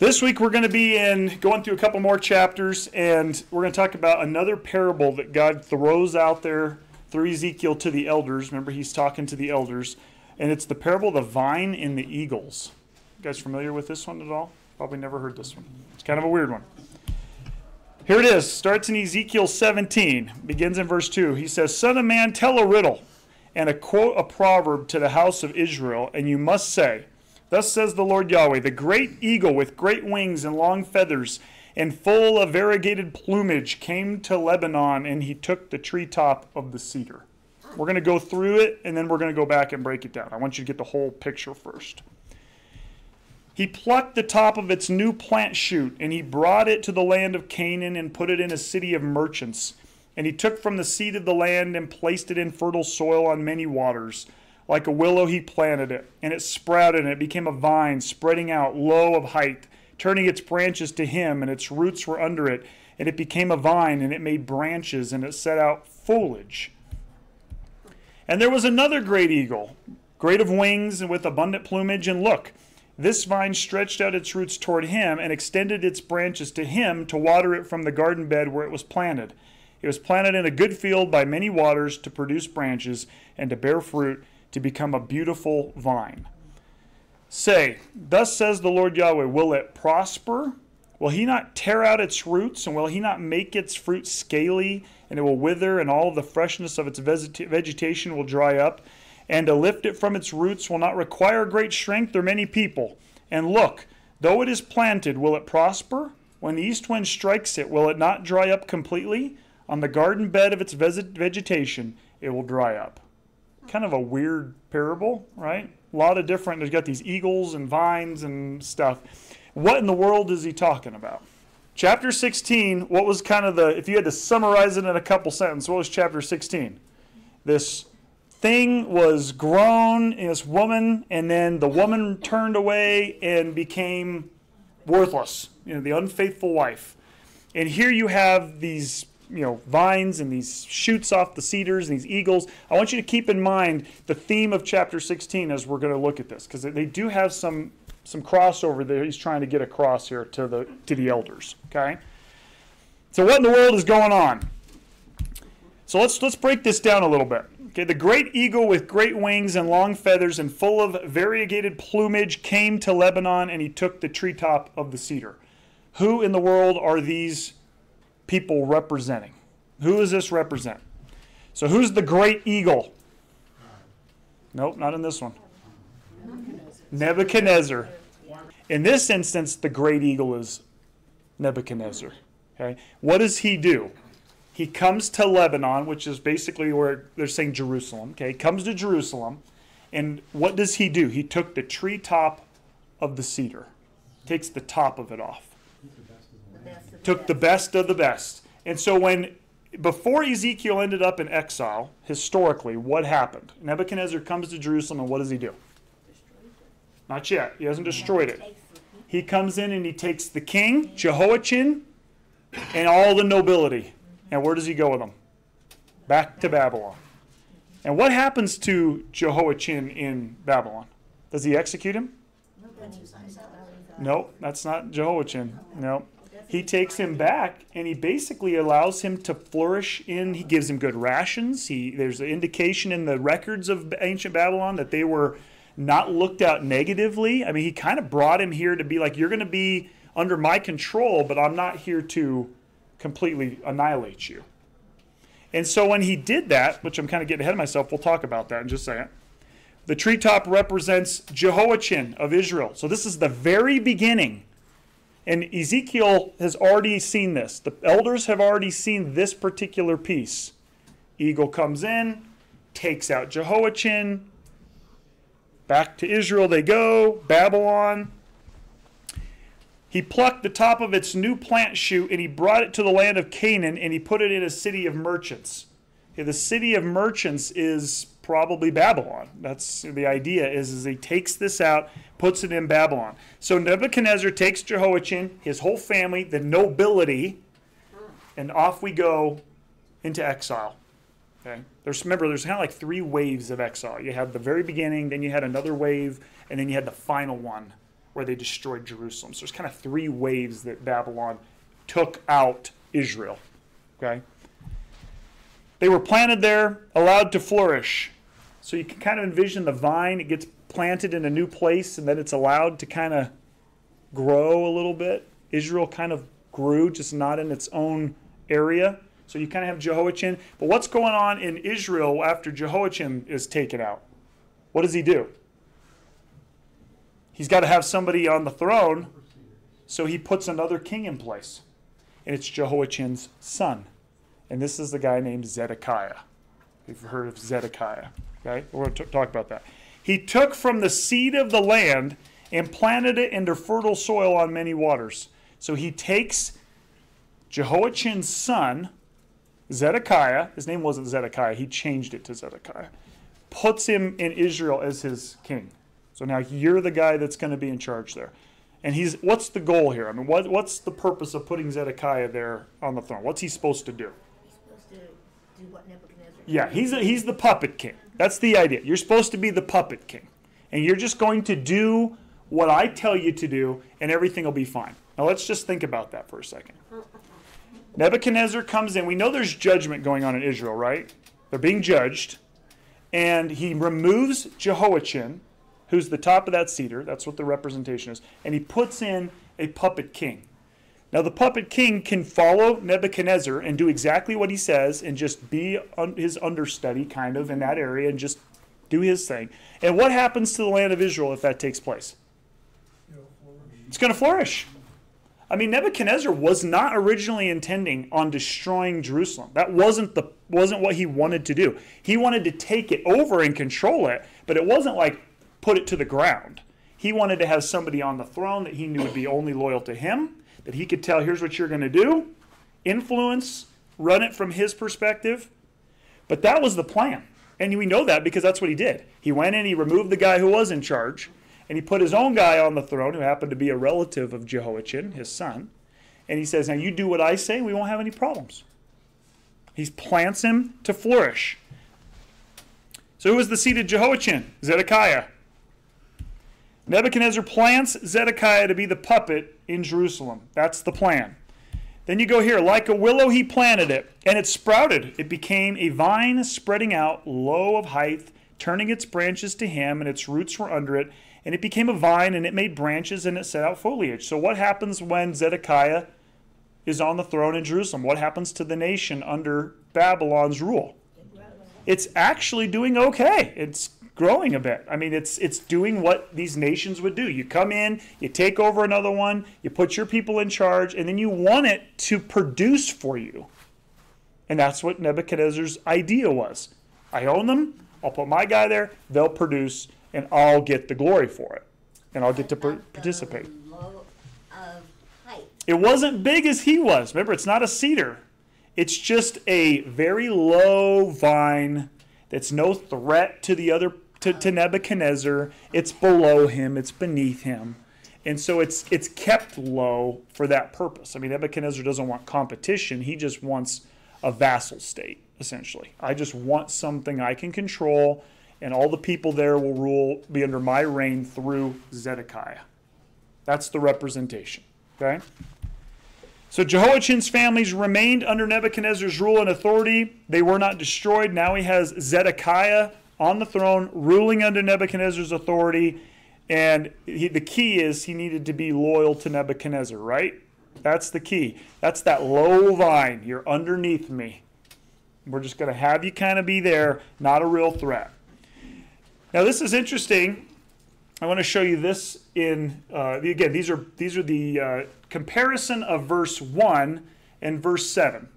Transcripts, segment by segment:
This week we're going to be going through a couple more chapters, and we're going to talk about another parable that God throws out there through Ezekiel to the elders. Remember, he's talking to the elders, and it's the parable of the vine and the eagles. You guys familiar with this one at all? Probably never heard this one. It's kind of a weird one. Here it is. Starts in Ezekiel 17. Begins in verse 2. He says, "Son of man, tell a riddle, and quote a proverb to the house of Israel, and you must say, Thus says the Lord Yahweh, the great eagle with great wings and long feathers and full of variegated plumage came to Lebanon, and he took the treetop of the cedar." We're going to go through it, and then we're going to go back and break it down. I want you to get the whole picture first. "He plucked the top of its new plant shoot, and he brought it to the land of Canaan and put it in a city of merchants. And he took from the seed of the land and placed it in fertile soil on many waters. Like a willow he planted it, and it sprouted, and it became a vine, spreading out low of height, turning its branches to him, and its roots were under it. And it became a vine, and it made branches, and it set out foliage. And there was another great eagle, great of wings and with abundant plumage, and look, this vine stretched out its roots toward him and extended its branches to him to water it from the garden bed where it was planted. It was planted in a good field by many waters to produce branches and to bear fruit, to become a beautiful vine. Say, Thus says the Lord Yahweh, will it prosper? Will he not tear out its roots, and will he not make its fruit scaly, and it will wither, and all of the freshness of its vegetation will dry up? And to lift it from its roots will not require great strength or many people. And look, though it is planted, will it prosper? When the east wind strikes it, will it not dry up completely? On the garden bed of its vegetation, it will dry up." Kind of a weird parable, right? A lot of different, there's got these eagles and vines and stuff. What in the world is he talking about? Chapter 16, what was kind of if you had to summarize it in a couple sentences, what was chapter 16? This thing was grown in this woman, and then the woman turned away and became worthless, the unfaithful wife. And here you have these vines and these shoots off the cedars and these eagles. I want you to keep in mind the theme of chapter 16 as we're going to look at this, because they do have some crossover that he's trying to get across here to the elders. Okay, so what in the world is going on? So let's break this down a little bit. Okay, the great eagle with great wings and long feathers and full of variegated plumage came to Lebanon, and he took the treetop of the cedar. Who in the world are these people representing? Who does this represent? So who's the great eagle? Nope, not in this one. Nebuchadnezzar. In this instance, the great eagle is Nebuchadnezzar. Okay, what does he do? He comes to Lebanon, which is basically where they're saying Jerusalem. Okay, he comes to Jerusalem, and what does he do? He took the treetop of the cedar, takes the top of it off. Took the best of the best. And so before Ezekiel ended up in exile, historically, what happened? Nebuchadnezzar comes to Jerusalem, and what does he do? Not yet. He hasn't destroyed it. He comes in and he takes the king, Jehoiachin, and all the nobility. And where does he go with them? Back to Babylon. And what happens to Jehoiachin in Babylon? Does he execute him? No, that's not Jehoiachin. No. He takes him back, and he basically allows him to flourish he gives him good rations. There's an indication in the records of ancient Babylon that they were not looked at negatively. I mean, he kind of brought him here to be like, you're going to be under my control, but I'm not here to completely annihilate you. And so when he did that, which I'm kind of getting ahead of myself, we'll talk about that in just a second. The treetop represents Jehoiachin of Israel. So this is the very beginning. And Ezekiel has already seen this. The elders have already seen this particular piece. Eagle comes in, takes out Jehoiachin. Back to Israel they go, Babylon. He plucked the top of its new plant shoot, and he brought it to the land of Canaan, and he put it in a city of merchants. Okay, the city of merchants is probably Babylon. That's the idea, is he takes this out, puts it in Babylon. So Nebuchadnezzar takes Jehoiachin, his whole family, the nobility, and off we go into exile. Okay. Remember, there's kind of like 3 waves of exile. You had the very beginning, then you had another wave, and then you had the final one where they destroyed Jerusalem. So there's kind of three waves that Babylon took out Israel. Okay? They were planted there, allowed to flourish. So you can kind of envision the vine. It gets planted in a new place, and then it's allowed to kind of grow a little bit. Israel kind of grew, just not in its own area. So you kind of have Jehoiachin. But what's going on in Israel after Jehoiachin is taken out? What does he do? He's got to have somebody on the throne, so he puts another king in place. And it's Jehoiachin's son. And this is the guy named Zedekiah. You've heard of Zedekiah. Okay? We're going to talk about that. He took from the seed of the land and planted it into fertile soil on many waters. So he takes Jehoiachin's son, Zedekiah, his name wasn't Zedekiah, he changed it to Zedekiah, puts him in Israel as his king. So now you're the guy that's going to be in charge there. And what's the goal here? I mean, what's the purpose of putting Zedekiah there on the throne? What's he supposed to do? He's supposed to do what Nebuchadnezzar did. Yeah, he's the puppet king. That's the idea. You're supposed to be the puppet king. And you're just going to do what I tell you to do, and everything will be fine. Now let's just think about that for a second. Nebuchadnezzar comes in. We know there's judgment going on in Israel, right? They're being judged. And he removes Jehoiachin, who's the top of that cedar. That's what the representation is. And he puts in a puppet king. Now the puppet king can follow Nebuchadnezzar and do exactly what he says and just be his understudy kind of in that area and just do his thing. And what happens to the land of Israel if that takes place? It's going to flourish. I mean, Nebuchadnezzar was not originally intending on destroying Jerusalem. That wasn't what he wanted to do. He wanted to take it over and control it, but it wasn't like put it to the ground. He wanted to have somebody on the throne that he knew would be only loyal to him, that he could tell, here's what you're going to do, influence, run it from his perspective. But that was the plan. And we know that because that's what he did. He went in, he removed the guy who was in charge, and he put his own guy on the throne, who happened to be a relative of Jehoiachin, his son. And he says, now you do what I say, we won't have any problems. He plants him to flourish. So who was the seed of Jehoiachin? Zedekiah. Nebuchadnezzar plants Zedekiah to be the puppet in Jerusalem. That's the plan. Then you go here. Like a willow he planted it, and it sprouted. It became a vine spreading out, low of height, turning its branches to him, and its roots were under it. And it became a vine, and it made branches, and it set out foliage. So what happens when Zedekiah is on the throne in Jerusalem? What happens to the nation under Babylon's rule? It's actually doing okay. It's growing a bit. I mean, it's doing what these nations would do. You come in, you take over another one, you put your people in charge, and then you want it to produce for you. And that's what Nebuchadnezzar's idea was. I own them, I'll put my guy there, they'll produce, and I'll get the glory for it. And I'll get to participate. Low of height. It wasn't big as he was. Remember, it's not a cedar. It's just a very low vine that's no threat to the other to Nebuchadnezzar. It's below him. It's beneath him. And so it's kept low for that purpose. I mean, Nebuchadnezzar doesn't want competition. He just wants a vassal state, essentially. I just want something I can control, and all the people there will be under my reign through Zedekiah. That's the representation. Okay? So Jehoiachin's families remained under Nebuchadnezzar's rule and authority. They were not destroyed. Now he has Zedekiah on the throne, ruling under Nebuchadnezzar's authority. And the key is he needed to be loyal to Nebuchadnezzar, right? That's the key. That's that low vine. You're underneath me. We're just going to have you kind of be there, not a real threat. Now this is interesting. I want to show you this in, again, these are the comparison of verse 1 and verse 7.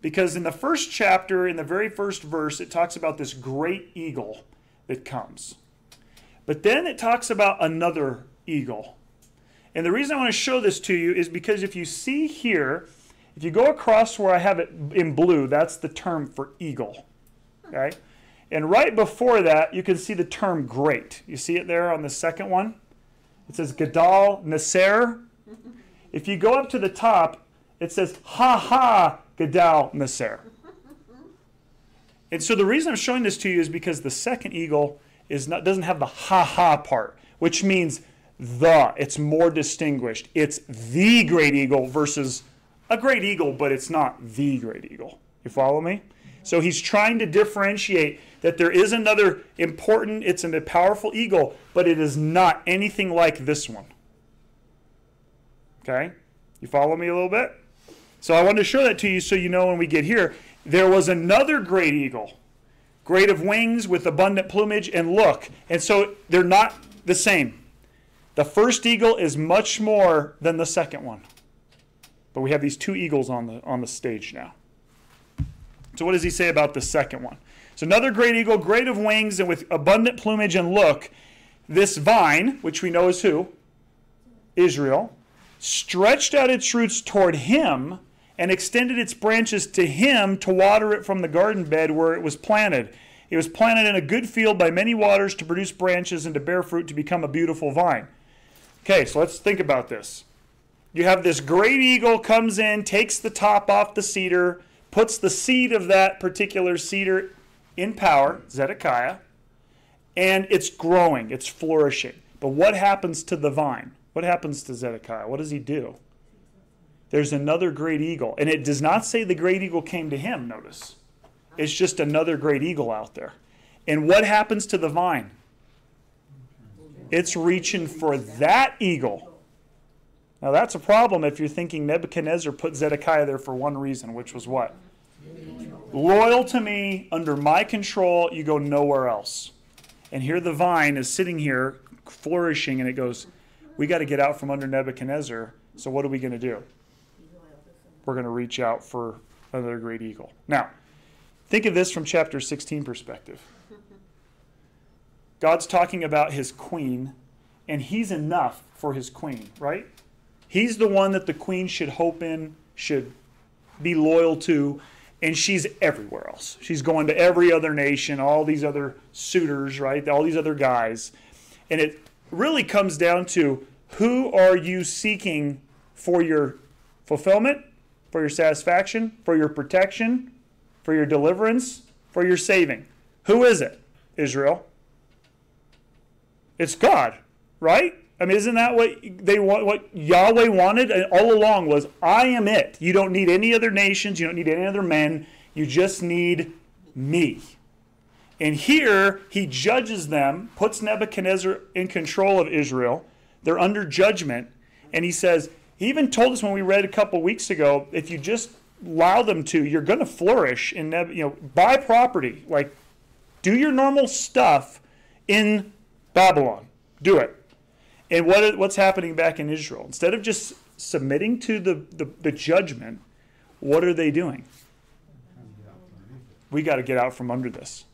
Because in the first chapter, in the very first verse, it talks about this great eagle that comes. But then it talks about another eagle. And the reason I want to show this to you is because if you see here, if you go across where I have it in blue, that's the term for eagle. Okay? And right before that, you can see the term great. You see it there on the second one? It says Gadal Neser. If you go up to the top, it says ha ha Gadal Neser. And so the reason I'm showing this to you is because the second eagle doesn't have the ha ha part, which means It's more distinguished. It's the great eagle versus a great eagle, but it's not the great eagle. You follow me? So he's trying to differentiate that there is another important, it's a powerful eagle, but it is not anything like this one. Okay? You follow me a little bit? So I wanted to show that to you so you know when we get here. There was another great eagle, great of wings with abundant plumage, and look. And so they're not the same. The first eagle is much more than the second one. But we have these two eagles on the stage now. So what does he say about the second one? So another great eagle, great of wings and with abundant plumage, and look, this vine, which we know is who? Israel, stretched out its roots toward him and extended its branches to him to water it from the garden bed where it was planted. It was planted in a good field by many waters to produce branches and to bear fruit to become a beautiful vine. Okay, so let's think about this. You have this great eagle comes in, takes the top off the cedar, puts the seed of that particular cedar in power, Zedekiah, and it's growing, it's flourishing. But what happens to the vine? What happens to Zedekiah? What does he do? There's another great eagle. And it does not say the great eagle came to him, notice. It's just another great eagle out there. And what happens to the vine? It's reaching for that eagle. Now that's a problem if you're thinking Nebuchadnezzar put Zedekiah there for one reason, which was what? Loyal to me, under my control, you go nowhere else. And here the vine is sitting here, flourishing, and it goes, we got to get out from under Nebuchadnezzar, so what are we going to do? We're going to reach out for another great eagle. Now, think of this from chapter 16 perspective. God's talking about his queen, and he's enough for his queen, right? He's the one that the queen should hope in, should be loyal to, and she's everywhere else. She's going to every other nation, all these other suitors, right? All these other guys. And it really comes down to, who are you seeking for your fulfillment, for your satisfaction, for your protection, for your deliverance, for your saving? Who is it? Israel. It's God, right? I mean, isn't that what they want? What Yahweh wanted all along was, I am it. You don't need any other nations. You don't need any other men. You just need me. And here, he judges them, puts Nebuchadnezzar in control of Israel. They're under judgment. And he says, he even told us when we read a couple weeks ago, if you just allow them to, you're going to flourish in, buy property. Like, do your normal stuff in Babylon. Do it. And what's happening back in Israel? Instead of just submitting to the judgment, what are they doing? We got to get out from under this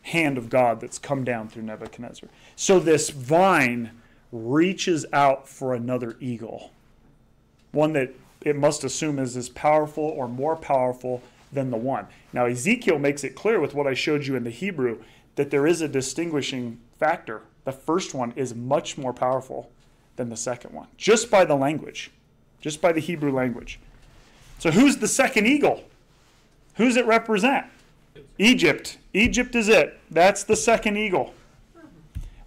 hand of God that's come down through Nebuchadnezzar. So this vine reaches out for another eagle, one that it must assume is as powerful or more powerful than the one. Now Ezekiel makes it clear with what I showed you in the Hebrew that there is a distinguishing factor. The first one is much more powerful than the second one, just by the language, just by the Hebrew language. So who's the second eagle? Who's it represent? Egypt. Egypt is it. That's the second eagle.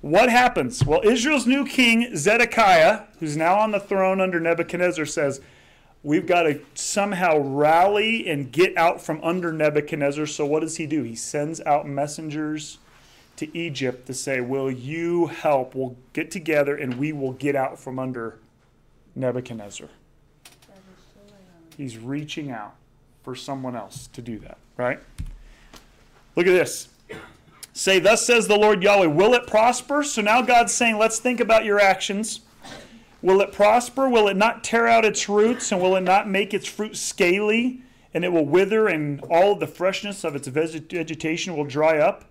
What happens? Well, Israel's new king, Zedekiah, who's now on the throne under Nebuchadnezzar, says, we've got to somehow rally and get out from under Nebuchadnezzar. So what does he do? He sends out messengers to Egypt to say, will you help? We'll get together and we will get out from under Nebuchadnezzar. He's reaching out for someone else to do that, right? Look at this. Say, thus says the Lord Yahweh, will it prosper? So now God's saying, let's think about your actions. Will it prosper? Will it not tear out its roots? And will it not make its fruit scaly? And it will wither, and all of the freshness of its vegetation will dry up.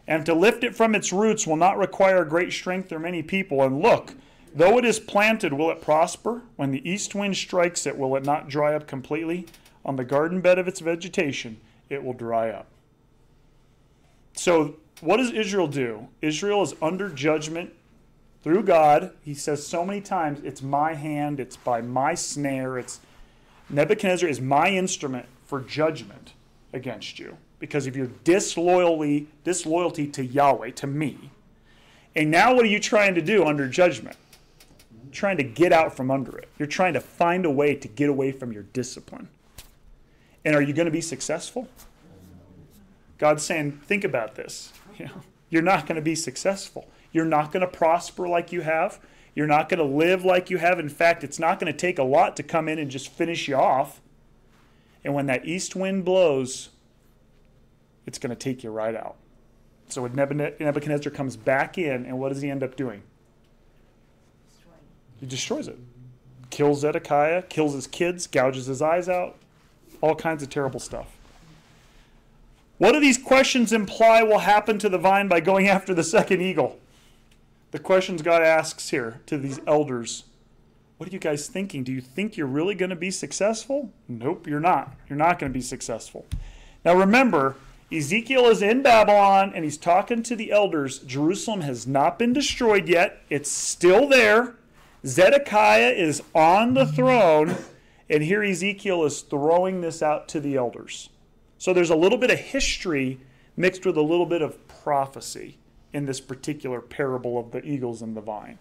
And to lift it from its roots will not require great strength or many people. And look, though it is planted, will it prosper? When the east wind strikes it, will it not dry up completely? On the garden bed of its vegetation, it will dry up. So what does Israel do? Israel is under judgment through God. He says so many times, it's my hand, it's by my snare. Nebuchadnezzar is my instrument for judgment against you, because of your disloyalty to Yahweh, to me. And now what are you trying to do under judgment? trying to get out from under it. You're trying to find a way to get away from your discipline. And are you going to be successful? God's saying, think about this. You're not going to be successful. You're not going to prosper like you have. You're not going to live like you have. In fact, it's not going to take a lot to come in and just finish you off. And when that east wind blows, it's going to take you right out. So when Nebuchadnezzar comes back in, and what does he end up doing? He destroys it. Kills Zedekiah, kills his kids, gouges his eyes out, all kinds of terrible stuff. What do these questions imply will happen to the vine by going after the second eagle? The questions God asks here to these elders. What are you guys thinking? Do you think you're really going to be successful? Nope, you're not. You're not going to be successful. Now remember, Ezekiel is in Babylon and he's talking to the elders. Jerusalem has not been destroyed yet. It's still there. Zedekiah is on the throne, and here Ezekiel is throwing this out to the elders. So there's a little bit of history mixed with a little bit of prophecy in this particular parable of the eagles and the vine.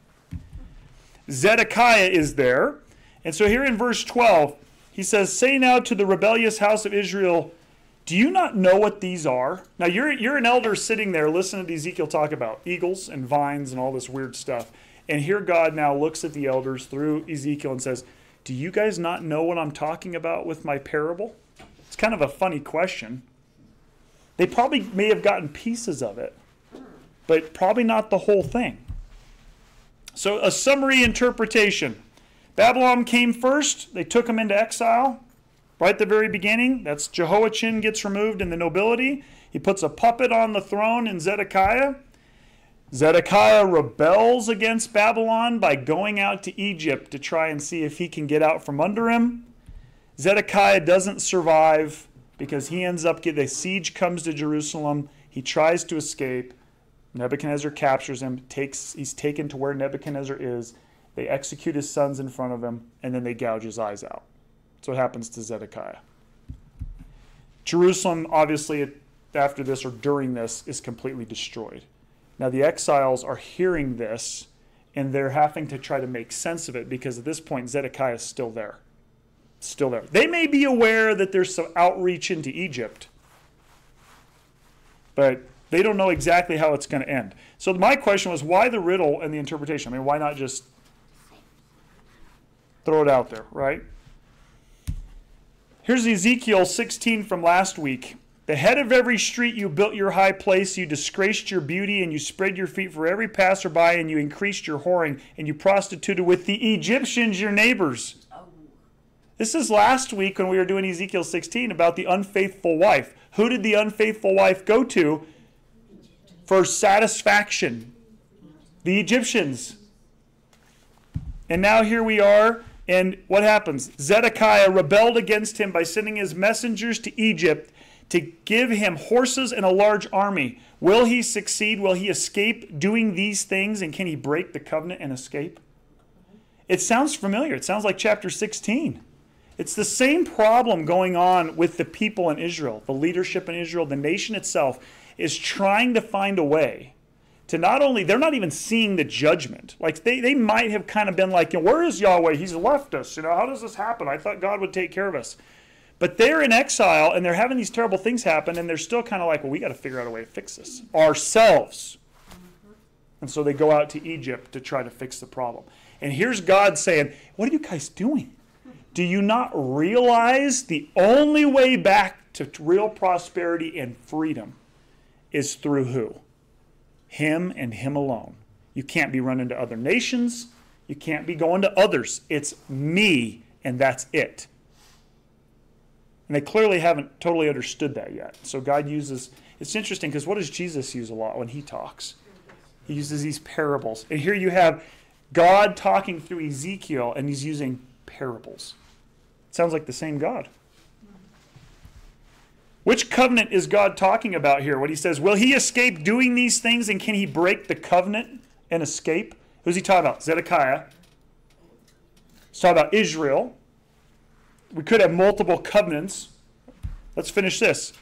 Zedekiah is there. And so here in verse 12, he says, "Say now to the rebellious house of Israel, do you not know what these are?" Now you're an elder sitting there listening to Ezekiel talk about eagles and vines and all this weird stuff. And here God now looks at the elders through Ezekiel and says, do you guys not know what I'm talking about with my parable? It's kind of a funny question. They probably may have gotten pieces of it, but probably not the whole thing. So a summary interpretation. Babylon came first. They took them into exile right at the very beginning. That's Jehoiachin gets removed in the nobility. He puts a puppet on the throne in Zedekiah. Zedekiah rebels against Babylon by going out to Egypt to try and see if he can get out from under him. Zedekiah doesn't survive because he ends up the siege comes to Jerusalem. He tries to escape. Nebuchadnezzar captures him. He's taken to where Nebuchadnezzar is. They execute his sons in front of him, and then they gouge his eyes out. That's what happens to Zedekiah. Jerusalem, obviously, after this or during this, is completely destroyed. Now the exiles are hearing this, and they're having to try to make sense of it because at this point Zedekiah is still there. Still there. They may be aware that there's some outreach into Egypt, but they don't know exactly how it's going to end. So my question was, why the riddle and the interpretation? I mean, why not just throw it out there, right? Here's Ezekiel 16 from last week. The head of every street you built your high place, you disgraced your beauty, and you spread your feet for every passerby, and you increased your whoring, and you prostituted with the Egyptians, your neighbors. This is last week when we were doing Ezekiel 16 about the unfaithful wife. Who did the unfaithful wife go to for satisfaction? The Egyptians. And now here we are, and what happens? Zedekiah rebelled against him by sending his messengers to Egypt to give him horses and a large army. Will he succeed? Will he escape doing these things? And can he break the covenant and escape? It sounds familiar. It sounds like chapter 16. It's the same problem going on with the people in Israel. The leadership in Israel, the nation itself, is trying to find a way to not only, they're not even seeing the judgment. Like they might have kind of been like, where is Yahweh? He's left us. How does this happen? I thought God would take care of us. But they're in exile, and they're having these terrible things happen, and they're still kind of like, well, we got to figure out a way to fix this ourselves. And so they go out to Egypt to try to fix the problem. And here's God saying, what are you guys doing? Do you not realize the only way back to real prosperity and freedom is through who? Him and him alone. You can't be running to other nations. You can't be going to others. It's me, and that's it. And they clearly haven't totally understood that yet. So God uses, it's interesting because what does Jesus use a lot when he talks? He uses these parables. And here you have God talking through Ezekiel, and he's using parables. It sounds like the same God. Which covenant is God talking about here? When he says, will he escape doing these things, and can he break the covenant and escape? Who's he talking about? Zedekiah. He's talking about Israel. We could have multiple covenants. Let's finish this.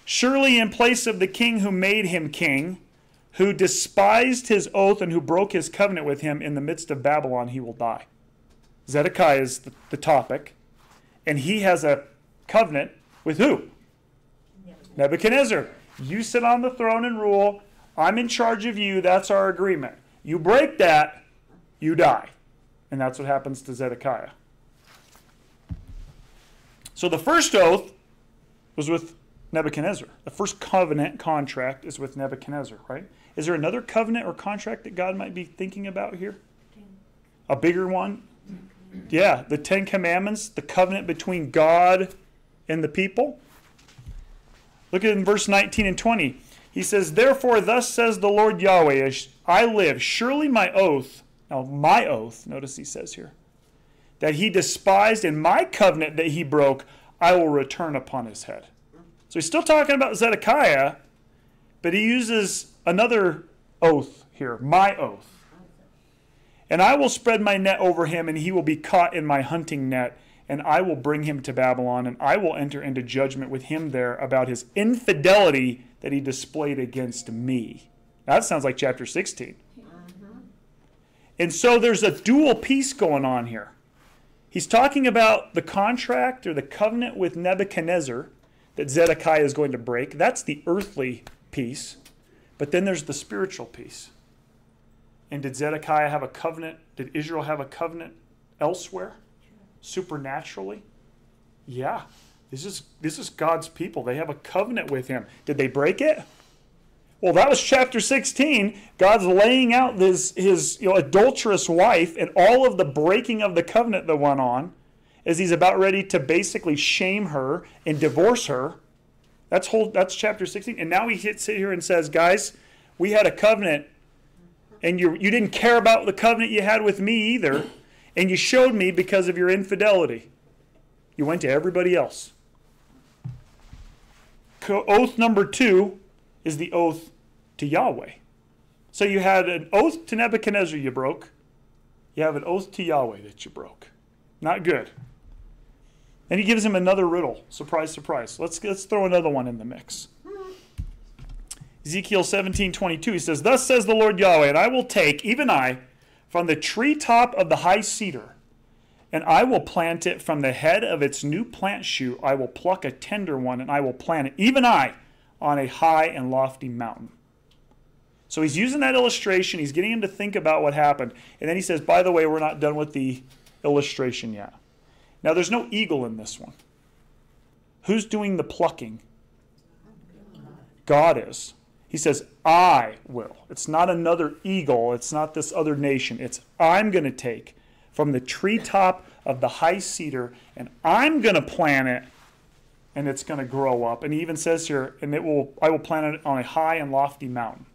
Surely in place of the king who made him king, who despised his oath and who broke his covenant with him in the midst of Babylon, he will die. Zedekiah is the topic. And he has a covenant with who? Nebuchadnezzar. You sit on the throne and rule. I'm in charge of you. That's our agreement. You break that, you die. And that's what happens to Zedekiah. So the first oath was with Nebuchadnezzar. The first covenant contract is with Nebuchadnezzar, right? Is there another covenant or contract that God might be thinking about here? A bigger one? Yeah, the 10 Commandments, the covenant between God and the people. Look at it in verse 19 and 20. He says, therefore, thus says the Lord Yahweh, as I live, surely my oath, now my oath, notice he says here, that he despised and my covenant that he broke, I will return upon his head. So he's still talking about Zedekiah, but he uses another oath here, my oath. And I will spread my net over him, and he will be caught in my hunting net, and I will bring him to Babylon, and I will enter into judgment with him there about his infidelity that he displayed against me. Now, that sounds like chapter 16. And so there's a dual piece going on here. He's talking about the contract or the covenant with Nebuchadnezzar that Zedekiah is going to break. That's the earthly piece. But then there's the spiritual piece. And did Zedekiah have a covenant? Did Israel have a covenant elsewhere? Supernaturally? Yeah. This is God's people. They have a covenant with him. Did they break it? Well, that was chapter 16. God's laying out his adulterous wife and all of the breaking of the covenant that went on as he's about ready to basically shame her and divorce her. That's chapter 16. And now he sits here and says, guys, we had a covenant, and you didn't care about the covenant you had with me either, and you showed me because of your infidelity. You went to everybody else. Oath number 2 is the oath to Yahweh. So you had an oath to Nebuchadnezzar you broke. You have an oath to Yahweh that you broke. Not good. And he gives him another riddle. Surprise, surprise. Let's throw another one in the mix. Ezekiel 17:22, he says, thus says the Lord Yahweh, and I will take, even I, from the treetop of the high cedar, and I will plant it from the head of its new plant shoot. I will pluck a tender one, and I will plant it, even I, on a high and lofty mountain. So he's using that illustration. He's getting him to think about what happened. And then he says, by the way, we're not done with the illustration yet. Now, there's no eagle in this one. Who's doing the plucking? God is. He says, I will. It's not another eagle. It's not this other nation. It's I'm going to take from the treetop of the high cedar, and I'm going to plant it, and it's going to grow up. And he even says here, and I will plant it on a high and lofty mountain.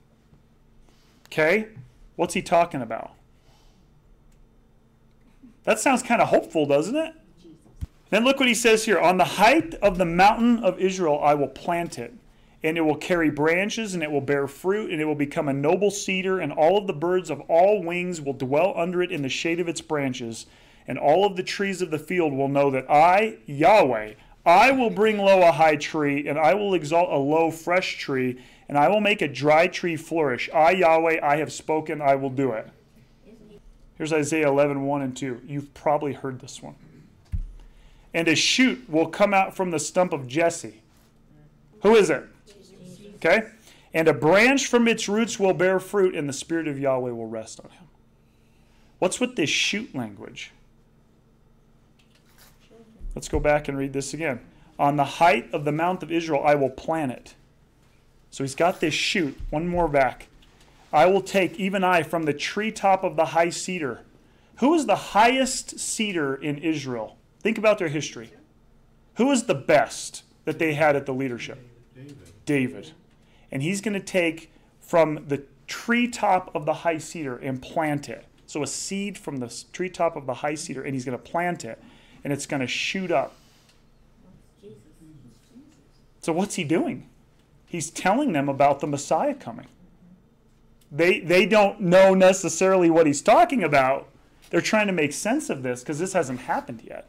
Okay? What's he talking about? That sounds kind of hopeful, doesn't it? Then look what he says here. On the height of the mountain of Israel, I will plant it, and it will carry branches, and it will bear fruit, and it will become a noble cedar, and all of the birds of all wings will dwell under it in the shade of its branches, and all of the trees of the field will know that I, Yahweh, I will bring low a high tree, and I will exalt a low fresh tree, and I will make a dry tree flourish. I, Yahweh, I have spoken, I will do it. Here's Isaiah 11:1 and 2. You've probably heard this one. And a shoot will come out from the stump of Jesse. Who is it? Okay? And a branch from its roots will bear fruit, and the Spirit of Yahweh will rest on him. What's with this shoot language? Let's go back and read this again. On the height of the mount of Israel, I will plant it. So he's got this shoot. One more back. I will take, even I, from the treetop of the high cedar. Who is the highest cedar in Israel? Think about their history. Who is the best that they had at the leadership? David. And he's going to take from the treetop of the high cedar and plant it. So a seed from the treetop of the high cedar, and he's going to plant it, and it's going to shoot up. So what's he doing? He's telling them about the Messiah coming. They don't know necessarily what he's talking about. They're trying to make sense of this because this hasn't happened yet.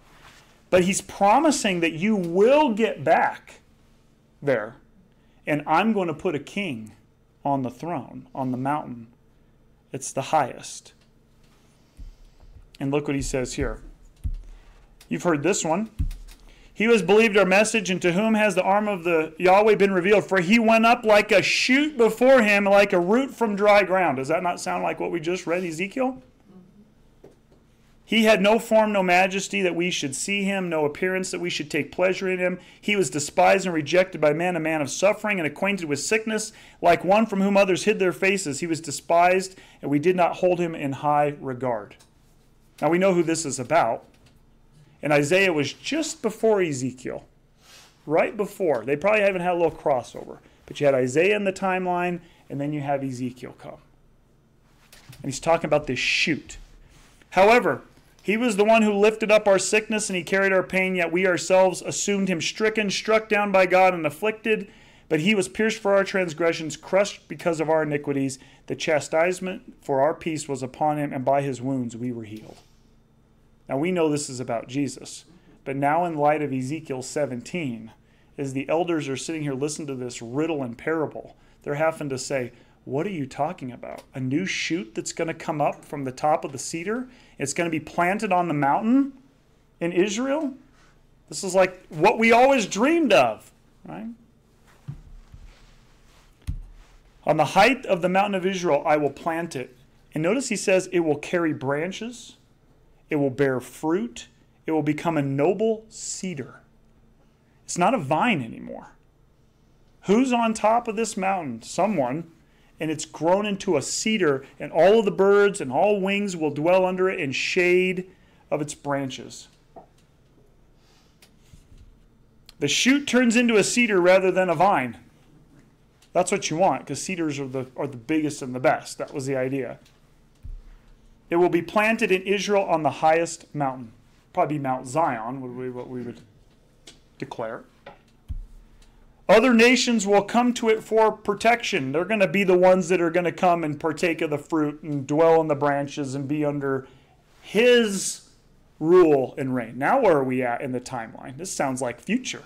But he's promising that you will get back there, and I'm going to put a king on the throne, on the mountain. It's the highest. And look what he says here. You've heard this one. He who has believed our message, and to whom has the arm of the Yahweh been revealed, for he went up like a shoot before him, like a root from dry ground. Does that not sound like what we just read, Ezekiel? He had no form, no majesty that we should see him, no appearance that we should take pleasure in him. He was despised and rejected by men, a man of suffering and acquainted with sickness, like one from whom others hid their faces. He was despised, and we did not hold him in high regard. Now we know who this is about. And Isaiah was just before Ezekiel. Right before. They probably haven't had a little crossover. But you had Isaiah in the timeline, and then you have Ezekiel come. And he's talking about this shoot. However, he was the one who lifted up our sickness, and he carried our pain, yet we ourselves assumed him stricken, struck down by God, and afflicted. But he was pierced for our transgressions, crushed because of our iniquities. The chastisement for our peace was upon him, and by his wounds we were healed. Now we know this is about Jesus. But now in light of Ezekiel 17, as the elders are sitting here listening to this riddle and parable, they're having to say, what are you talking about? A new shoot that's going to come up from the top of the cedar? It's going to be planted on the mountain in Israel? This is like what we always dreamed of, right? On the height of the mountain of Israel, I will plant it. And notice he says it will carry branches. It will bear fruit. It will become a noble cedar. It's not a vine anymore. Who's on top of this mountain? Someone. And it's grown into a cedar, and all of the birds and all wings will dwell under it in shade of its branches. The shoot turns into a cedar rather than a vine. That's what you want, because cedars are the biggest and the best. That was the idea. It will be planted in Israel on the highest mountain. Probably Mount Zion would be what we would declare. Other nations will come to it for protection. They're going to be the ones that are going to come and partake of the fruit and dwell in the branches and be under his rule and reign. Now where are we at in the timeline? This sounds like future.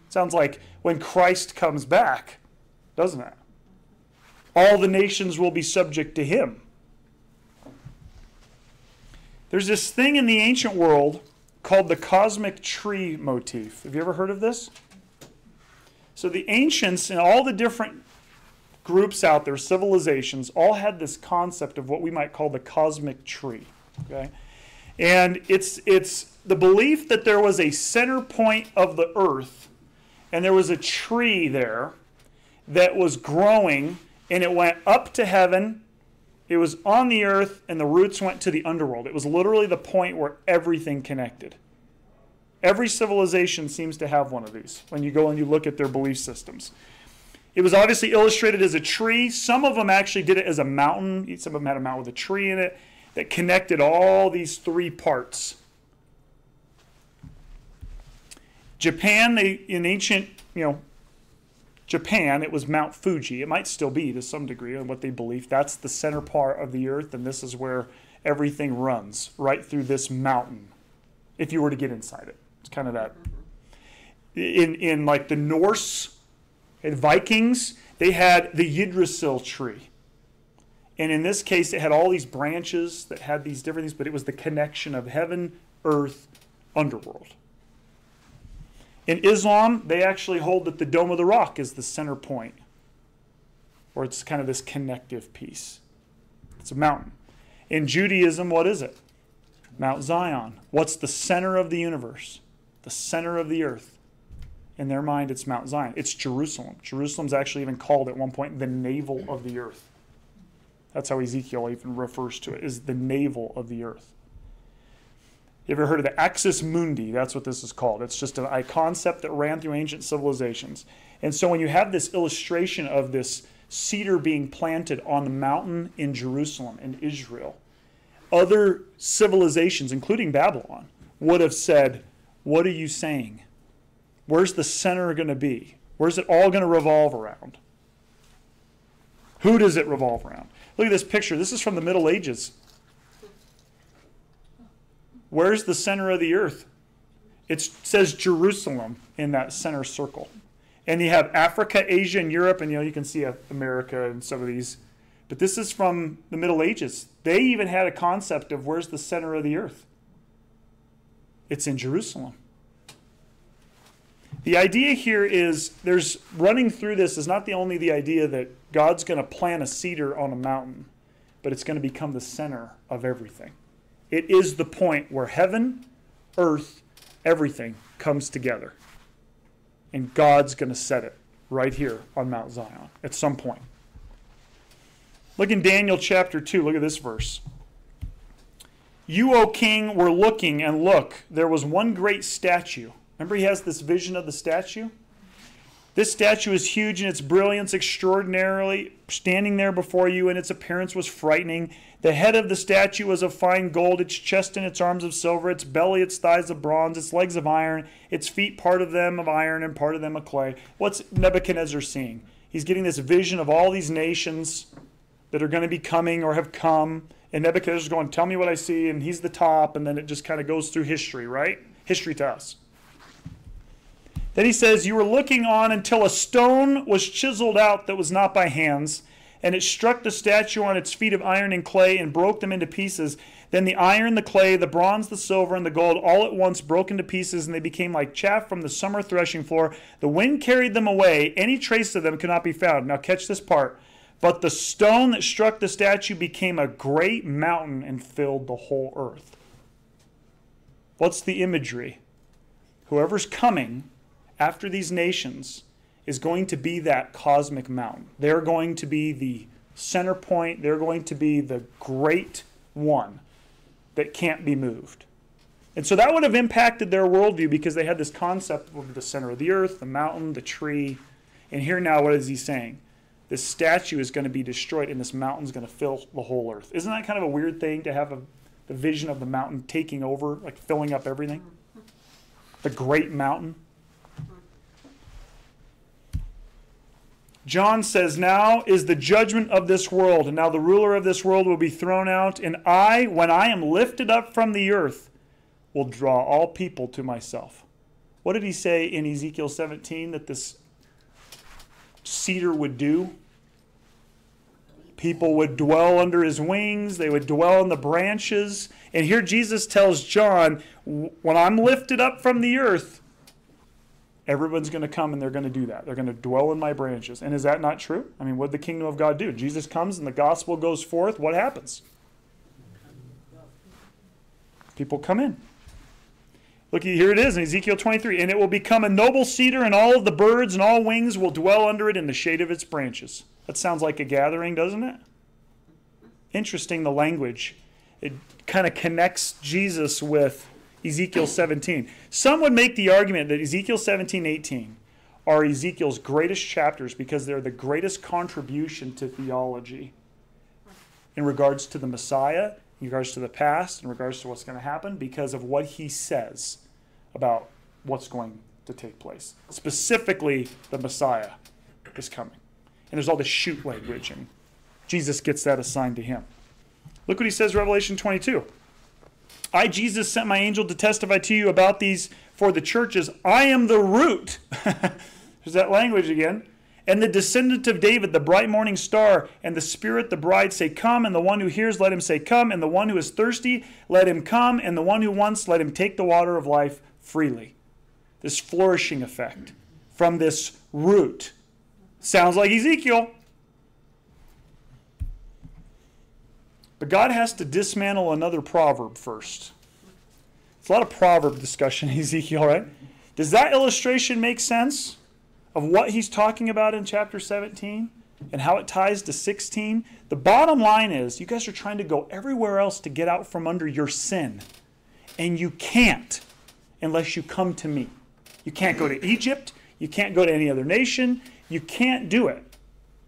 Sounds like when Christ comes back, doesn't it? All the nations will be subject to him. There's this thing in the ancient world called the cosmic tree motif. Have you ever heard of this? So the ancients and all the different groups out there, civilizations, all had this concept of what we might call the cosmic tree. Okay? And it's the belief that there was a center point of the earth, and there was a tree there that was growing, and it went up to heaven. It was on the earth, and the roots went to the underworld. It was literally the point where everything connected. Every civilization seems to have one of these when you go and you look at their belief systems. It was obviously illustrated as a tree. Some of them actually did it as a mountain. Some of them had a mountain with a tree in it that connected all these three parts. Japan, in ancient, Japan, it was Mount Fuji. It might still be to some degree in what they believe. That's the center part of the earth, and this is where everything runs, right through this mountain, if you were to get inside it. It's kind of that. In like the Norse and Vikings, they had the Yggdrasil tree. And in this case, it had all these branches that had these different things, but it was the connection of heaven, earth, underworld. In Islam, they actually hold that the Dome of the Rock is the center point, or it's kind of this connective piece. It's a mountain. In Judaism, what is it? Mount Zion. What's the center of the universe? The center of the earth. In their mind, it's Mount Zion. It's Jerusalem. Jerusalem's actually even called at one point the navel of the earth. That's how Ezekiel even refers to it, is the navel of the earth. You ever heard of the axis mundi? That's what this is called. It's just a concept that ran through ancient civilizations. And so when you have this illustration of this cedar being planted on the mountain in Jerusalem, in Israel, other civilizations, including Babylon, would have said, what are you saying? Where's the center going to be? Where's it all going to revolve around? Who does it revolve around? Look at this picture. This is from the Middle Ages. Where's the center of the earth? It says Jerusalem in that center circle. And you have Africa, Asia, and Europe, and you can see America and some of these. But this is from the Middle Ages. They even had a concept of where's the center of the earth. It's in Jerusalem. The idea here is there's running through this is not only the idea that God's going to plant a cedar on a mountain, but it's going to become the center of everything. It is the point where heaven, earth, everything comes together. And God's going to set it right here on Mount Zion at some point. Look in Daniel chapter 2. Look at this verse. You, O king, were looking, and look, there was one great statue. Remember, he has this vision of the statue? This statue is huge in its brilliance, extraordinarily standing there before you, and its appearance was frightening. The head of the statue was of fine gold, its chest and its arms of silver, its belly, its thighs of bronze, its legs of iron, its feet part of them of iron and part of them of clay. What's Nebuchadnezzar seeing? He's getting this vision of all these nations that are going to be coming or have come, and Nebuchadnezzar's going, tell me what I see, and he's the top, and then it just kind of goes through history, right? History to us. Then he says, you were looking on until a stone was chiseled out that was not by hands, and it struck the statue on its feet of iron and clay and broke them into pieces. Then the iron, the clay, the bronze, the silver, and the gold all at once broke into pieces, and they became like chaff from the summer threshing floor. The wind carried them away. Any trace of them could not be found. Now catch this part. But the stone that struck the statue became a great mountain and filled the whole earth. What's the imagery? Whoever's coming after these nations is going to be that cosmic mountain. They're going to be the center point. They're going to be the great one that can't be moved. And so that would have impacted their worldview because they had this concept of the center of the earth, the mountain, the tree. And here now, what is he saying? This statue is going to be destroyed and this mountain's going to fill the whole earth. Isn't that kind of a weird thing to have the vision of the mountain taking over, like filling up everything? The great mountain. John says, now is the judgment of this world, and now the ruler of this world will be thrown out, and I, when I am lifted up from the earth, will draw all people to myself. What did he say in Ezekiel 17 that this cedar would do? People would dwell under his wings. They would dwell in the branches. And here Jesus tells John, when I'm lifted up from the earth, everyone's going to come and they're going to do that. They're going to dwell in my branches. And is that not true? I mean, what did the kingdom of God do? Jesus comes and the gospel goes forth. What happens? People come in. Look, here it is in Ezekiel 23. And it will become a noble cedar, and all of the birds and all wings will dwell under it in the shade of its branches. That sounds like a gathering, doesn't it? Interesting, the language. It kind of connects Jesus with Ezekiel 17. Some would make the argument that Ezekiel 17, 18 are Ezekiel's greatest chapters because they're the greatest contribution to theology in regards to the Messiah, in regards to the past, in regards to what's going to happen, because of what he says about what's going to take place. Specifically, the Messiah is coming. And there's all this shoot language, and Jesus gets that assigned to him. Look what he says, Revelation 22. I, Jesus, sent my angel to testify to you about these for the churches. I am the root. There's that language again. And the descendant of David, the bright morning star, and the Spirit, the bride, say, come. And the one who hears, let him say, come. And the one who is thirsty, let him come. And the one who wants, let him take the water of life freely. This flourishing effect from this root. Sounds like Ezekiel. But God has to dismantle another proverb first. It's a lot of proverb discussion in Ezekiel, right? Does that illustration make sense of what he's talking about in chapter 17 and how it ties to 16? The bottom line is you guys are trying to go everywhere else to get out from under your sin. And you can't unless you come to me. You can't go to Egypt. You can't go to any other nation. You can't do it.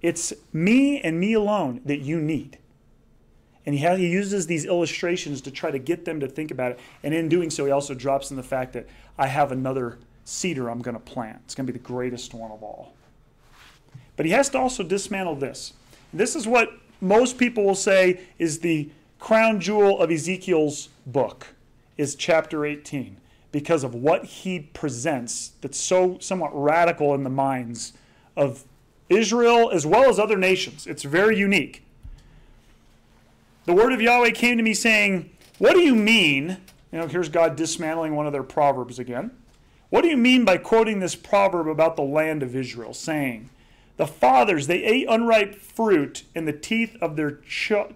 It's me and me alone that you need. And he uses these illustrations to try to get them to think about it. And in doing so, he also drops in the fact that I have another cedar I'm going to plant. It's going to be the greatest one of all. But he has to also dismantle this. This is what most people will say is the crown jewel of Ezekiel's book, is chapter 18. because of what he presents that's so somewhat radical in the minds of Israel as well as other nations. It's very unique. The word of Yahweh came to me saying, what do you mean? Here's God dismantling one of their proverbs again. What do you mean by quoting this proverb about the land of Israel, saying, the fathers, they ate unripe fruit, and the teeth of their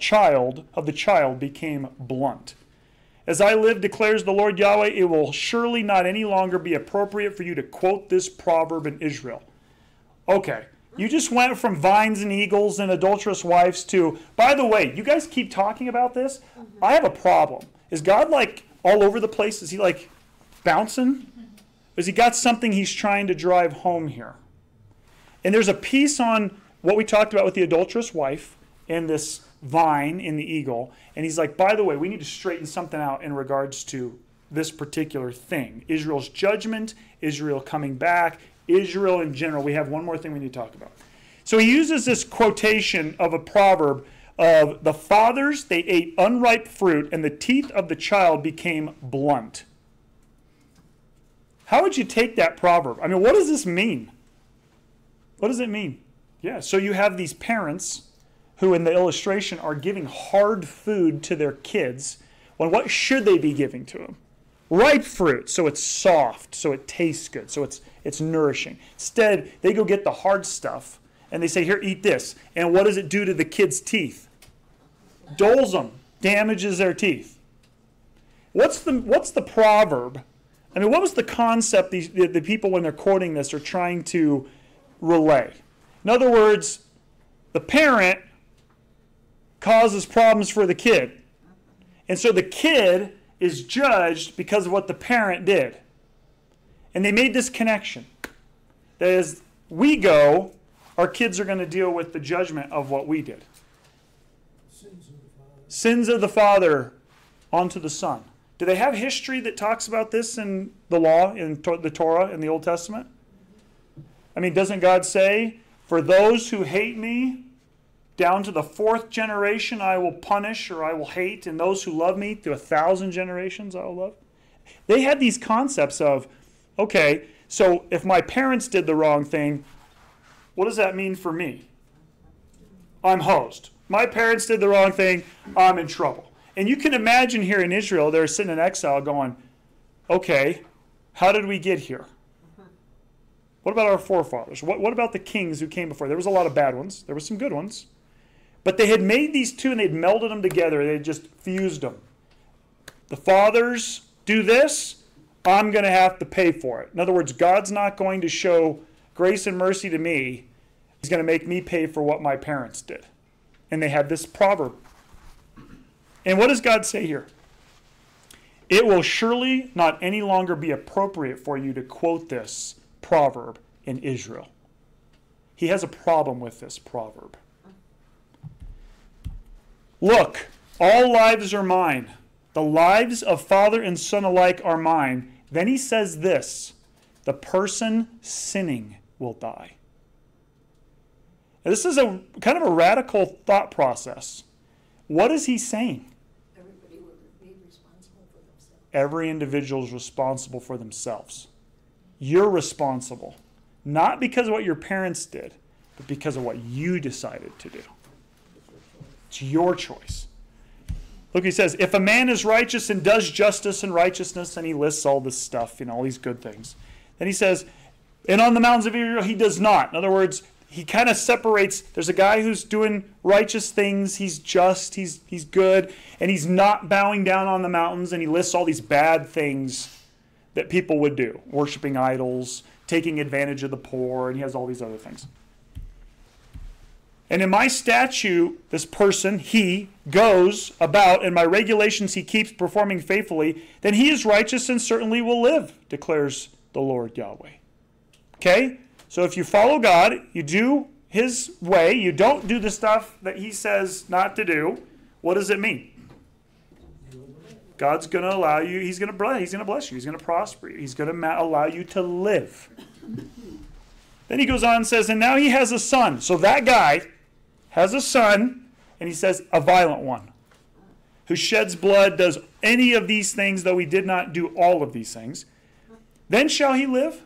child became blunt. As I live, declares the Lord Yahweh, it will surely not any longer be appropriate for you to quote this proverb in Israel. Okay, you just went from vines and eagles and adulterous wives to, by the way, you guys keep talking about this. I have a problem. Is God like all over the place? Is he like bouncing? Has he got something he's trying to drive home here? And there's a piece on what we talked about with the adulterous wife and this vine in the eagle. And he's like, by the way, we need to straighten something out in regards to this particular thing. Israel's judgment, Israel coming back, Israel in general. We have one more thing we need to talk about. So he uses this quotation of a proverb of the fathers, they ate unripe fruit, and the teeth of the child became blunt. How would you take that proverb? I mean, what does this mean? What does it mean? Yeah, so you have these parents who in the illustration are giving hard food to their kids, when what should they be giving to them? Ripe fruit, so it's soft, so it tastes good, so it's nourishing. Instead, they go get the hard stuff, and they say, here, eat this. And what does it do to the kids' teeth? Dulls them, damages their teeth. What's the proverb? I mean, what was the concept the people, when they're quoting this, are trying to relay? In other words, the parent causes problems for the kid. And so the kid is judged because of what the parent did. And they made this connection. That as we go, our kids are going to deal with the judgment of what we did. Sins of the father onto the son. Do they have history that talks about this in the law, in the Torah, in the Old Testament? I mean, doesn't God say, for those who hate me, down to the 4th generation I will punish or I will hate, and those who love me to 1,000 generations I will love? They had these concepts of, okay, so if my parents did the wrong thing, what does that mean for me? I'm hosed. My parents did the wrong thing, I'm in trouble. And you can imagine here in Israel, they're sitting in exile going, okay, how did we get here? What about our forefathers? What about the kings who came before? There was a lot of bad ones. There were some good ones. But they had made these two and they'd melded them together. They had just fused them. The fathers do this, I'm going to have to pay for it. In other words, God's not going to show grace and mercy to me. He's going to make me pay for what my parents did. And they had this proverb. And what does God say here? It will surely not any longer be appropriate for you to quote this proverb in Israel. He has a problem with this proverb. Look, all lives are mine. The lives of father and son alike are mine. Then he says this, the person sinning will die. Now, this is a kind of a radical thought process. What is he saying? Everybody will be responsible for themselves. Every individual is responsible for themselves. You're responsible, not because of what your parents did, but because of what you decided to do. It's your choice. Look, he says, if a man is righteous and does justice and righteousness, and he lists all this stuff, all these good things. Then he says, and on the mountains of Israel he does not. In other words, he kind of separates. There's a guy who's doing righteous things. He's just, he's good, and he's not bowing down on the mountains, and he lists all these bad things that people would do. Worshiping idols, taking advantage of the poor, and he has all these other things. And in my statute, this person, he goes about, and my regulations he keeps performing faithfully, then he is righteous and certainly will live, declares the Lord Yahweh. Okay? So if you follow God, you do his way, you don't do the stuff that he says not to do, what does it mean? God's going to allow you, he's going to bless you, he's going to prosper you, he's going to allow you to live. Then he goes on and says, and now he has a son. So that guy has a son, and he says, a violent one, who sheds blood, does any of these things, though he did not do all of these things. Then shall he live?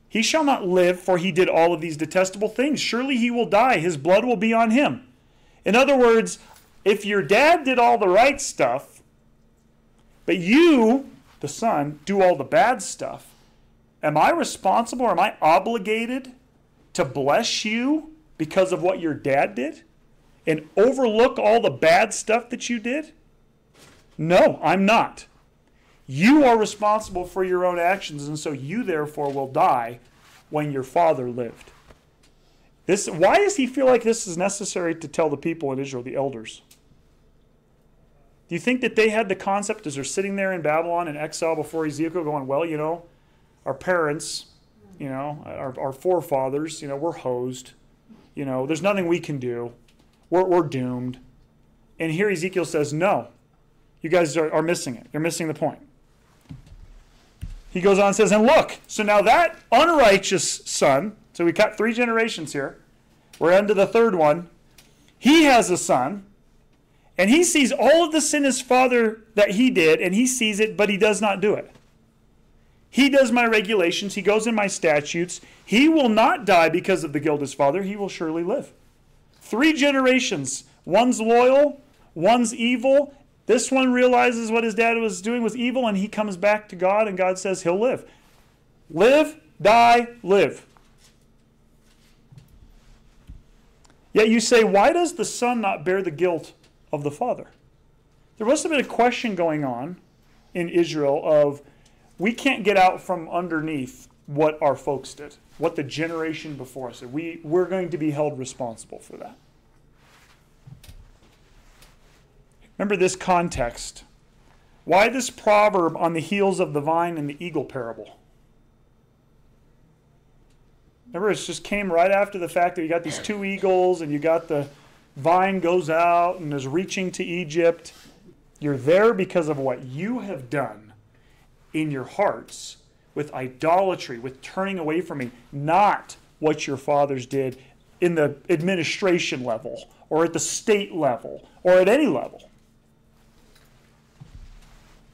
He shall not live, for he did all of these detestable things. Surely he will die. His blood will be on him. In other words, if your dad did all the right stuff, but you, the son, do all the bad stuff, am I responsible or am I obligated to bless you because of what your dad did and overlook all the bad stuff that you did? No, I'm not. You are responsible for your own actions, and so you therefore will die when your father lived. Why does he feel like this is necessary to tell the people in Israel, the elders? Do you think that they had the concept as they're sitting there in Babylon in exile before Ezekiel going, well, our parents, our forefathers, we're hosed. There's nothing we can do. We're doomed. And here Ezekiel says, no, you guys are missing it. You're missing the point. He goes on and says, and look, so now that unrighteous son, so we got 3 generations here. We're into the third one. He has a son, and he sees all of the sin his father that he did, and he sees it, but he does not do it. He does my regulations. He goes in my statutes. He will not die because of the guilt of his father. He will surely live. 3 generations. One's loyal, one's evil. This one realizes what his dad was doing was evil, and he comes back to God, and God says he'll live. Live, die, live. Yet you say, why does the son not bear the guilt of the father? There must have been a question going on in Israel of, we can't get out from underneath what our folks did, what the generation before us did. We're going to be held responsible for that. Remember this context. Why this proverb on the heels of the vine and the eagle parable? Remember, it just came right after the fact that you got these 2 eagles and you got the vine goes out and is reaching to Egypt. You're there because of what you have done in your hearts with idolatry, with turning away from me, not what your fathers did in the administration level or at the state level or at any level.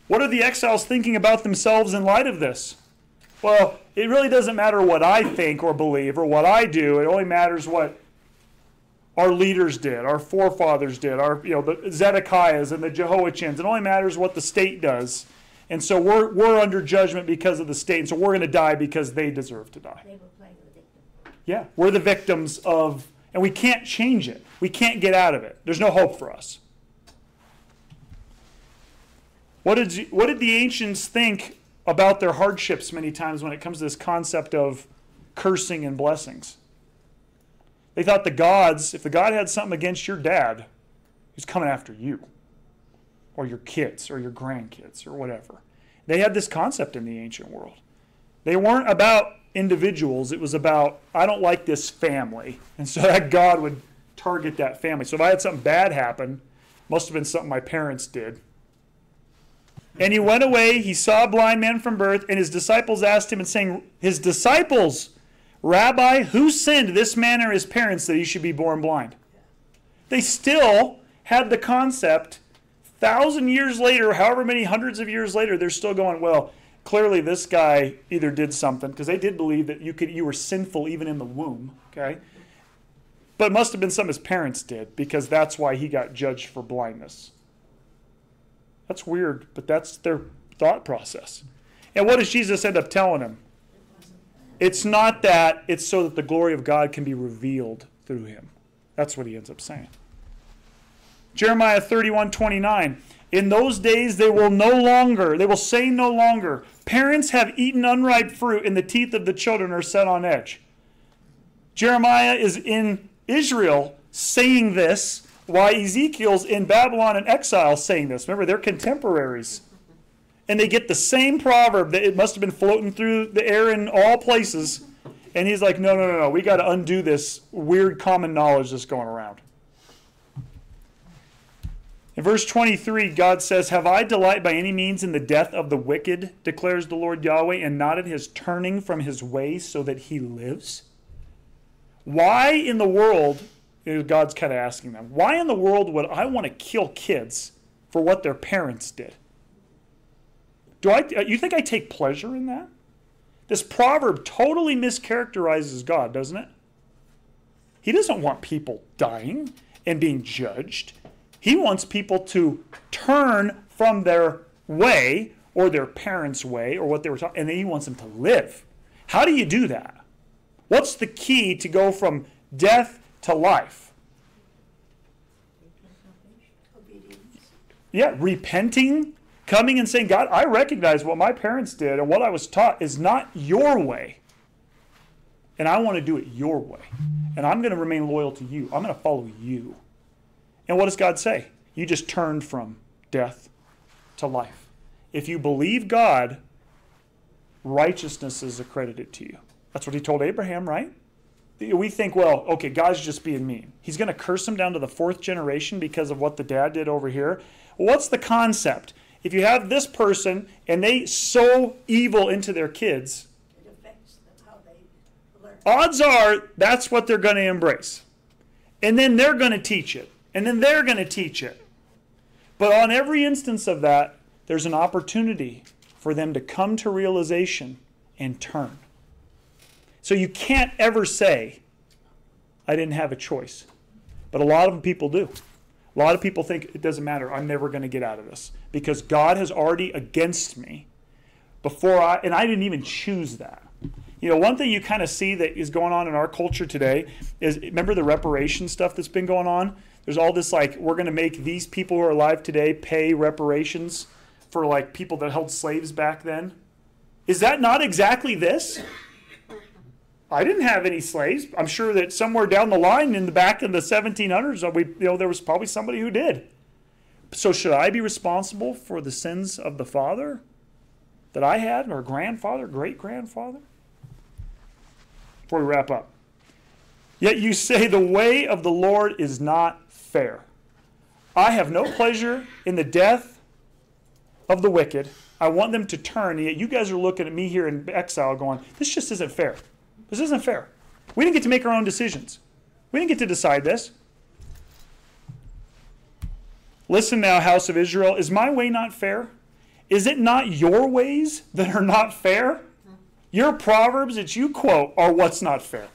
What are the exiles thinking about themselves in light of this? Well, it really doesn't matter what I think or believe or what I do. It only matters what our leaders did, our forefathers did, the Zedekiahs and the Jehoiachins. It only matters what the state does. And so we're under judgment because of the state. And so we're going to die because they deserve to die. They were playing the victim. Yeah, we're the victims of, and we can't change it. We can't get out of it. There's no hope for us. What did the ancients think about their hardships many times when it comes to this concept of cursing and blessings? They thought the gods, if the God had something against your dad, he's coming after you or your kids or your grandkids or whatever. They had this concept in the ancient world. They weren't about individuals. It was about, I don't like this family. And so that God would target that family. So if I had something bad happen, must have been something my parents did. And he went away, he saw a blind man from birth, and his disciples asked him, and saying, his disciples, Rabbi, who sinned, this man or his parents, that he should be born blind? They still had the concept, 1,000 years later, however many hundreds of years later, they're still going, well, clearly this guy either did something, because they did believe that you were sinful even in the womb, okay? But it must have been something his parents did, because that's why he got judged for blindness. That's weird, but that's their thought process. And what does Jesus end up telling him? It's not that, it's so that the glory of God can be revealed through him. That's what he ends up saying. Jeremiah 31:29. In those days they will say no longer, parents have eaten unripe fruit and the teeth of the children are set on edge. Jeremiah is in Israel saying this, while Ezekiel's in Babylon in exile saying this. Remember, they're contemporaries. And they get the same proverb that it must have been floating through the air in all places. And he's like, no. We got to undo this weird common knowledge that's going around. In verse 23, God says, have I delight by any means in the death of the wicked, declares the Lord Yahweh, and not in his turning from his ways so that he lives? Why in the world... God's kind of asking them, why in the world would I want to kill kids for what their parents did? You think I take pleasure in that? This proverb totally mischaracterizes God, doesn't it? He doesn't want people dying and being judged. He wants people to turn from their way or their parents' way or what they were taught, and then he wants them to live. How do you do that? What's the key to go from death to life? Obedience. Yeah, repenting, coming and saying, God, I recognize what my parents did and what I was taught is not your way. And I want to do it your way. And I'm going to remain loyal to you. I'm going to follow you. And what does God say? You just turned from death to life. If you believe God, righteousness is accredited to you. That's what he told Abraham, right? We think, well, okay, God's just being mean. He's going to curse him down to the 4th generation because of what the dad did over here. Well, what's the concept? If you have this person and they sow evil into their kids, It affects how they learn. odds are that's what they're going to embrace. And then they're going to teach it. And then they're going to teach it. But on every instance of that, there's an opportunity for them to come to realization and turn. So you can't ever say, I didn't have a choice. But a lot of people do. A lot of people think it doesn't matter. I'm never going to get out of this. Because God has already against me and I didn't even choose that. You know, one thing you kind of see that is going on in our culture today is, remember the reparation stuff that's been going on? There's all this like, we're going to make these people who are alive today pay reparations for like people that held slaves back then. Is that not exactly this? I didn't have any slaves. I'm sure that somewhere down the line in the back of the 1700s, there was probably somebody who did. So should I be responsible for the sins of the father that I had, or grandfather, great-grandfather? Before we wrap up. Yet you say the way of the Lord is not fair. I have no pleasure in the death of the wicked. I want them to turn. And yet you guys are looking at me here in exile going, this just isn't fair. This isn't fair. We didn't get to make our own decisions. We didn't get to decide this. Listen now, house of Israel, is my way not fair? Is it not your ways that are not fair? Your proverbs that you quote are what's not fair.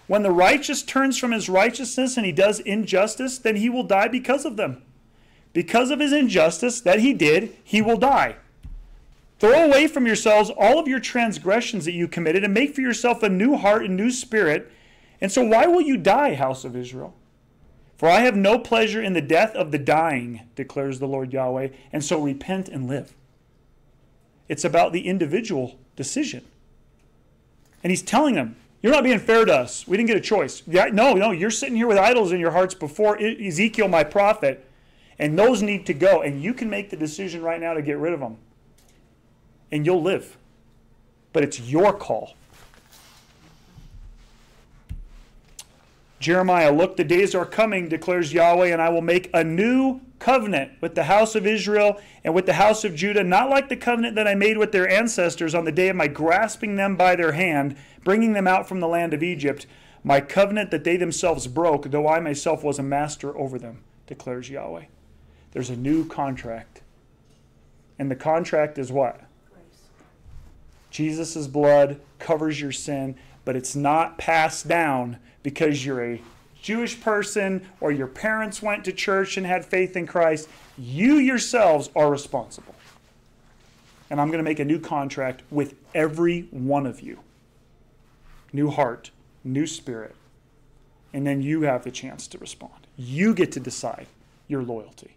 When the righteous turns from his righteousness and he does injustice, then he will die because of them. Because of his injustice that he did, he will die. Throw away from yourselves all of your transgressions that you committed and make for yourself a new heart and new spirit. And so why will you die, house of Israel? For I have no pleasure in the death of the dying, declares the Lord Yahweh, and so repent and live. It's about the individual decision. And he's telling them, you're not being fair to us. We didn't get a choice. No, you're sitting here with idols in your hearts before Ezekiel, my prophet, and those need to go. And you can make the decision right now to get rid of them. And you'll live. But it's your call. Jeremiah, look, the days are coming, declares Yahweh, and I will make a new covenant with the house of Israel and with the house of Judah, not like the covenant that I made with their ancestors on the day of my grasping them by their hand, bringing them out from the land of Egypt, my covenant that they themselves broke, though I myself was a master over them, declares Yahweh. There's a new contract. And the contract is what? Grace. Jesus' blood covers your sin, but it's not passed down because you're a Jewish person or your parents went to church and had faith in Christ. You yourselves are responsible. And I'm going to make a new contract with every one of you. New heart, new spirit. And then you have the chance to respond. You get to decide your loyalty.